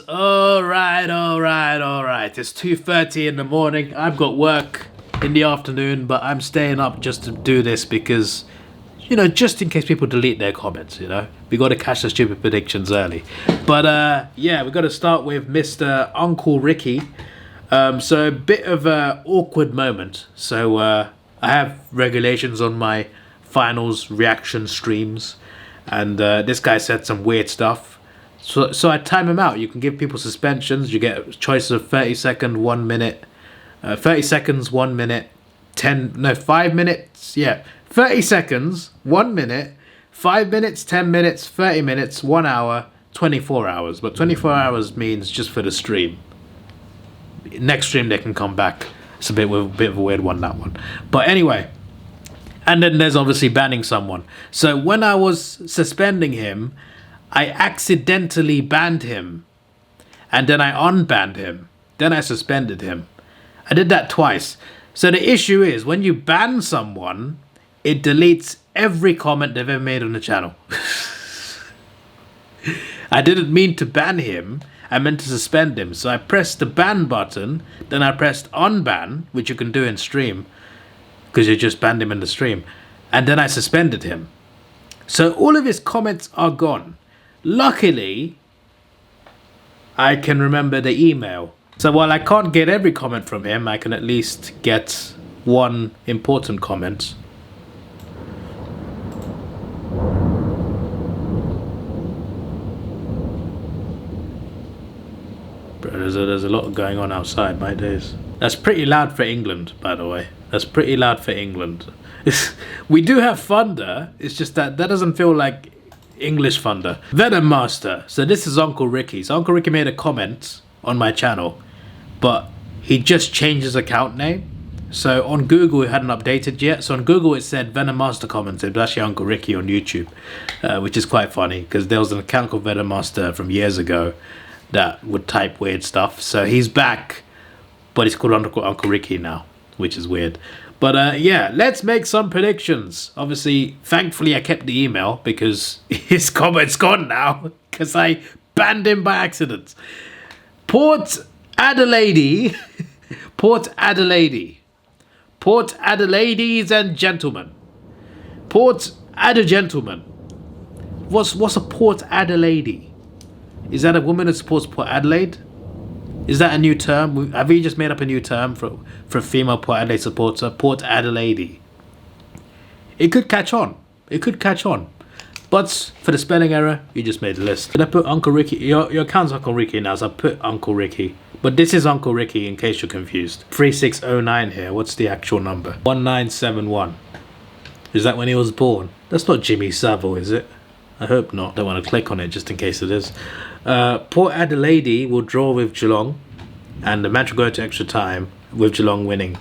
Alright. It's 2:30 in the morning. I've got work in the afternoon, but I'm staying up just to do this because, you know, just in case people delete their comments, you know. We got to catch the stupid predictions early. But, yeah, we got to start with Mr. Uncle Ricky. So a bit of an awkward moment. So, I have regulations on my finals reaction streams. And this guy said some weird stuff. So I time him out. You can give people suspensions. You get a choice of 30 seconds, 1 minute, 30 seconds, 1 minute, 5 minutes. Yeah, 30 seconds, 1 minute, 5 minutes, 10 minutes, 30 minutes, 1 hour, 24 hours. But 24 hours means just for the stream. Next stream they can come back. It's a bit of a weird one, that one. But anyway, and then there's obviously banning someone. So when I was suspending him, I accidentally banned him, and then I unbanned him, then I suspended him. I did that twice. So the issue is, when you ban someone, it deletes every comment they've ever made on the channel. I didn't mean to ban him, I meant to suspend him. So I pressed the ban button, then I pressed unban, which you can do in stream, because you just banned him in the stream, and then I suspended him. So all of his comments are gone. Luckily, I can remember the email. So while I can't get every comment from him, I can at least get one important comment. Bro, there's a lot going on outside, my days. That's pretty loud for England, by the way. That's pretty loud for England. We do have thunder, it's just that doesn't feel like English thunder. Venom Master. So this is Uncle Ricky. So Uncle Ricky made a comment on my channel, but he just changed his account name. So on Google it hadn't updated yet. So on Google it said Venom Master commented, but actually Uncle Ricky on YouTube, which is quite funny because there was an account called Venom Master from years ago that would type weird stuff. So he's back, but he's called Uncle Ricky now, which is weird. But yeah, let's make some predictions. Obviously, thankfully I kept the email because his comment's gone now because I banned him by accident. Port Adelaide, Port Adelaide, Port Adelaides and gentlemen, Port Gentlemen. What's a Port Adelaide? Is that a woman that supports Port Adelaide? Is that a new term? Have we just made up a new term for a female Port Adelaide supporter? Port Adelaide. It could catch on. It could catch on. But for the spelling error, you just made the list. Did I put Uncle Ricky? Your account's Uncle Ricky now, so I put Uncle Ricky. But this is Uncle Ricky in case you're confused. 3609 here. What's the actual number? 1971. Is that when he was born? That's not Jimmy Savile, is it? I hope not. Don't want to click on it just in case it is. Port Adelaide will draw with Geelong, and the match will go to extra time with Geelong winning.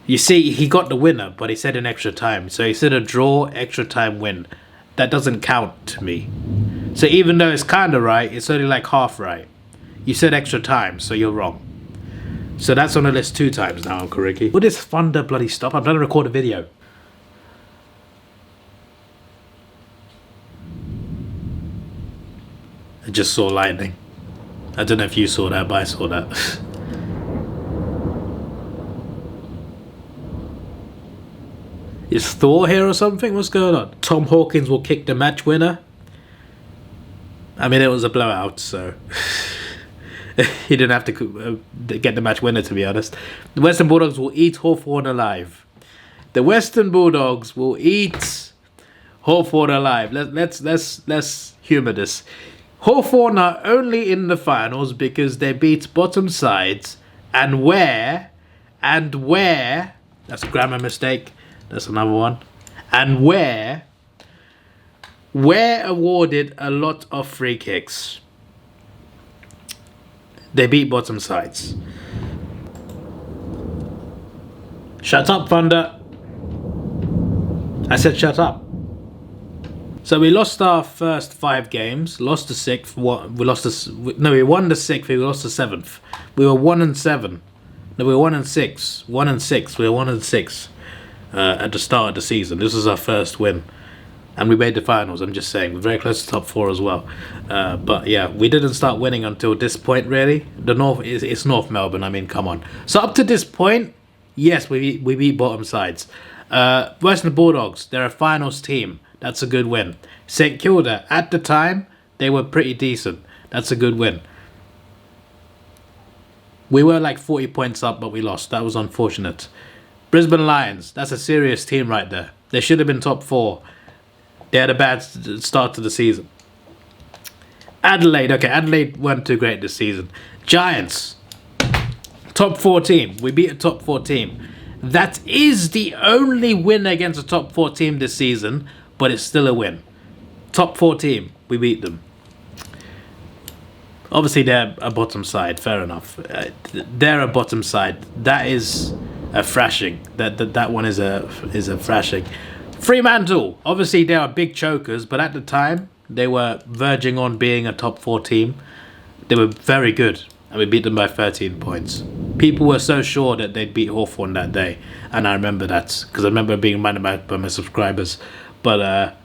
You see, he got the winner, but he said in extra time. So he said a draw, extra time win. That doesn't count to me. So even though it's kind of right, it's only like half right. You said extra time, so you're wrong. So that's on the list 2 times now, Uncle Ricky. Will this thunder bloody stop? I'm trying to record a video. I just saw lightning. I don't know if you saw that, but I saw that. Is Thor here or something? What's going on? Tom Hawkins will kick the match winner. I mean, it was a blowout, so he didn't have to get the match winner, to be honest. The Western Bulldogs will eat Hawthorn alive. The Western Bulldogs will eat Hawthorn alive. Let's humour this. Hawthorn are only in the finals because they beat bottom sides, and where, that's a grammar mistake, that's another one, and where awarded a lot of free kicks. They beat bottom sides. Shut up, Thunder. I said shut up. So we lost our first 5 games, lost the 6th, we won the 6th, we lost the 7th. We were 1-7. No, we were 1-6. 1-6. We were 1-6 at the start of the season. This was our first win. And we made the finals, I'm just saying. We're very close to top 4 as well. But yeah, we didn't start winning until this point, really. The North, it's North Melbourne, I mean, come on. So up to this point, yes, we beat bottom sides. Western Bulldogs, they're a finals team. That's a good win. St Kilda, at the time, they were pretty decent. That's a good win. We were like 40 points up, but we lost. That was unfortunate. Brisbane Lions, that's a serious team right there. They should have been top 4. They had a bad start to the season. Adelaide, okay, Adelaide weren't too great this season. Giants, top 4 team. We beat a top 4 team. That is the only win against a top 4 team this season, but it's still a win. Top 4 team, we beat them. Obviously, they're a bottom side, fair enough. They're a bottom side. That is a thrashing. That one is a thrashing. Fremantle, obviously they are big chokers, but at the time they were verging on being a top 4 team. They were very good, and we beat them by 13 points. People were so sure that they'd beat Hawthorn that day, and I remember that because I remember being reminded by my subscribers. But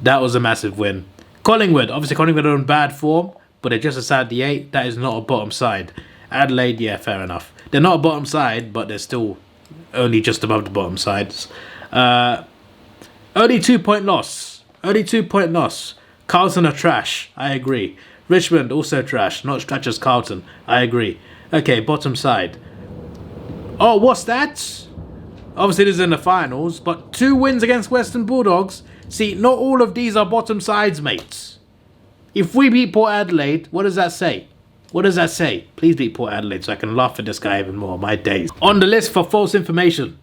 that was a massive win. Collingwood, obviously Collingwood are in bad form, but they're just outside the 8. That is not a bottom side. Adelaide, yeah, fair enough. They're not a bottom side, but they're still only just above the bottom sides. Only 2-point loss. Only 2-point loss. Carlton are trash. I agree. Richmond also trash. Not as trash as Carlton. I agree. Okay, bottom side. Oh, what's that? Obviously this is in the finals, but 2 wins against Western Bulldogs. See, not all of these are bottom sides, mates. If we beat Port Adelaide, what does that say? What does that say? Please beat Port Adelaide so I can laugh at this guy even more. My days. On the list for false information.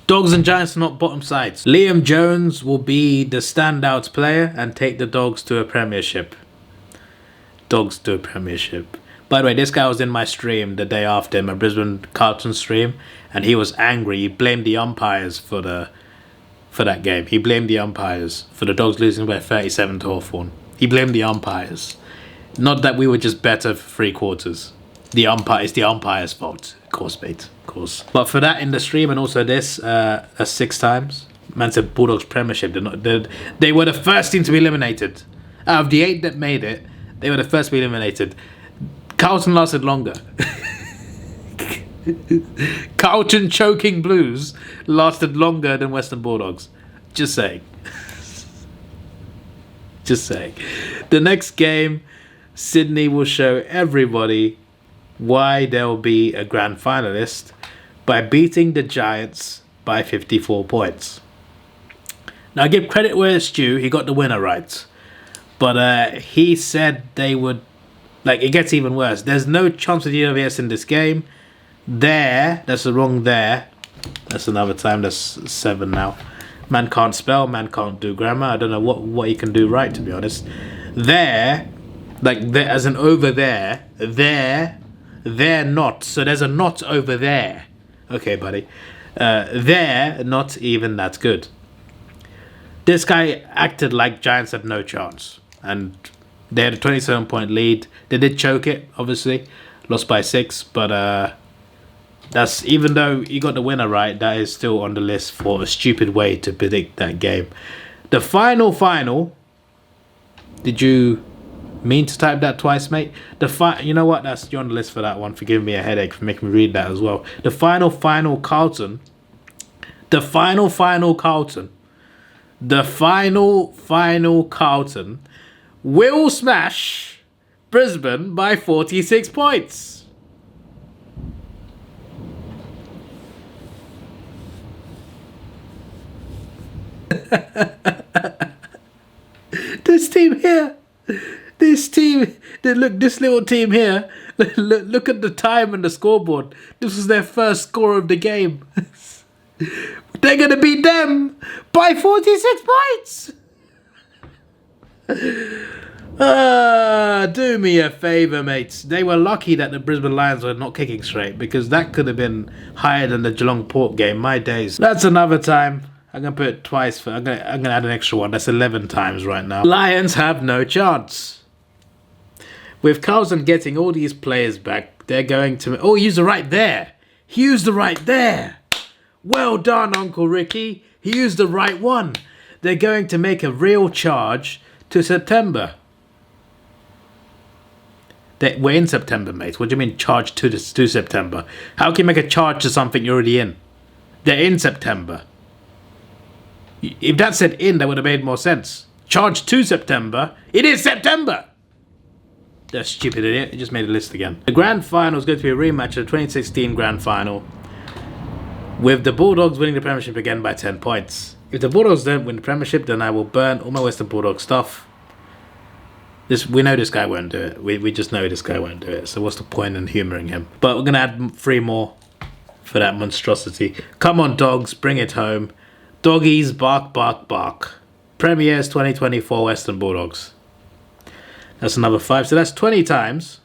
Dogs and Giants are not bottom sides. Liam Jones will be the standout player and take the Dogs to a premiership. Dogs to a premiership. By the way, this guy was in my stream the day after, my Brisbane Carlton stream, and he was angry. He blamed the umpires for that game. He blamed the umpires for the Dogs losing by 37 to Hawthorn. He blamed the umpires. Not that we were just better for 3 quarters. It's the umpire's fault. Of course, mate. Of course. But for that in the stream and also this, 6 times. Man said Bulldogs Premiership. They were the first team to be eliminated. Out of the 8 that made it, they were the first to be eliminated. Carlton lasted longer. Carlton choking Blues lasted longer than Western Bulldogs. Just saying. Just saying. The next game, Sydney will show everybody why they'll be a grand finalist by beating the Giants by 54 points. Now, give credit where it's due. He got the winner right. But he said they would... Like, it gets even worse. There's no chance of the UVS in this game. There. That's the wrong there. That's another time. That's 7 now. Man can't spell. Man can't do grammar. I don't know what he can do right, to be honest. There. Like, there, as in over there. There. There not. So there's a not over there. Okay, buddy. There, not even that good. This guy acted like Giants had no chance. And they had a 27-point lead. They did choke it, obviously. Lost by 6. But that's, even though you got the winner right, that is still on the list for a stupid way to predict that game. The final. Did you mean to type that twice, mate? You know what? You're on the list for that one. For giving me a headache, for making me read that as well. The final Carlton. The final Carlton. The final Carlton will smash Brisbane by 46 points. This team here. This little team here, look at the time and the scoreboard. This was their first score of the game. They're going to beat them by 46 points. Do me a favour, mates. They were lucky that the Brisbane Lions were not kicking straight, because that could have been higher than the Geelong Port game. My days. That's another time. I'm going to put it twice. I'm going to add an extra one. That's 11 times right now. Lions have no chance. With Carlton getting all these players back, they're going to... Oh, he used the right there. He used the right there. Well done, Uncle Ricky. He used the right one. they're going to make a real charge to September. We're in September, mate. What do you mean charge to September? How can you make a charge to something you're already in? They're in September. If that said in, that would have made more sense. Charge to September. It is September! That stupid idiot. He just made a list again. The grand final is going to be a rematch of the 2016 grand final, with the Bulldogs winning the Premiership again by 10 points. If the Bulldogs don't win the Premiership, then I will burn all my Western Bulldog stuff. We know this guy won't do it. We just know this guy won't do it. So what's the point in humouring him? But we're going to add 3 more for that monstrosity. Come on, dogs. Bring it home. Doggies, bark, bark, bark. Premiers 2024 Western Bulldogs. That's another 5. So that's 20 times.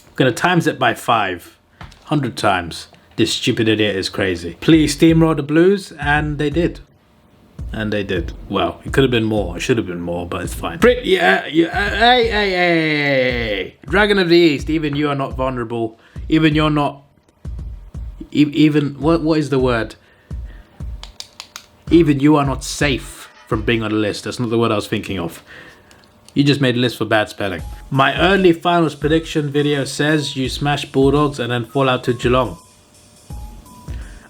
I'm going to times it by 5. 100 times. This stupid idiot is crazy. Please steamroll the Blues. And they did. And they did. Well, it could have been more. It should have been more, but it's fine. Hey. Dragon of the East, even you are not vulnerable. Even you're not... Even... What is the word? Even you are not safe from being on the list. That's not the word I was thinking of. You just made a list for bad spelling. My early finals prediction video says you smash Bulldogs and then fall out to Geelong.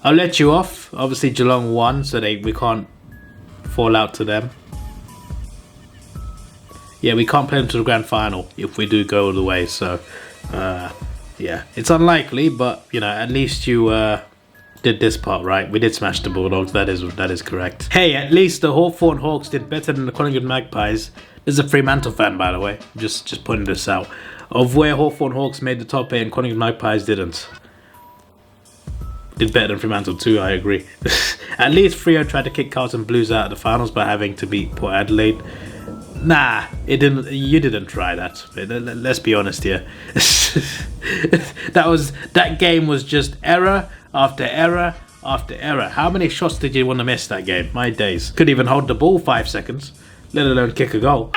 I'll let you off. Obviously Geelong won, so we can't fall out to them. Yeah, we can't play them to the grand final if we do go all the way, so yeah, it's unlikely, but you know, at least you did this part right. We did smash the Bulldogs, that is correct. Hey, at least the Hawthorn Hawks did better than the Collingwood Magpies. This is a Fremantle fan, by the way, just pointing this out, of where Hawthorn Hawks made the top 8 and Collingwood Magpies didn't. Did better than Fremantle too, I agree. At least Freo tried to kick Carlton Blues out of the finals by having to beat Port Adelaide. Nah, it didn't. You didn't try that. Let's be honest here. That game was just error after error after error. How many shots did you want to miss that game? My days. Couldn't even hold the ball 5 seconds, let alone kick a goal.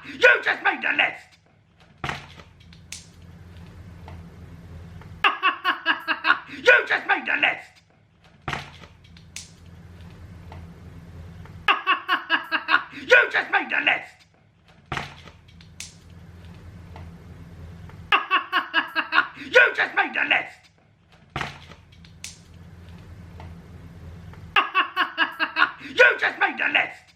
You just made the list. You just made the list! You just made the list! You just made the list! You just made the list!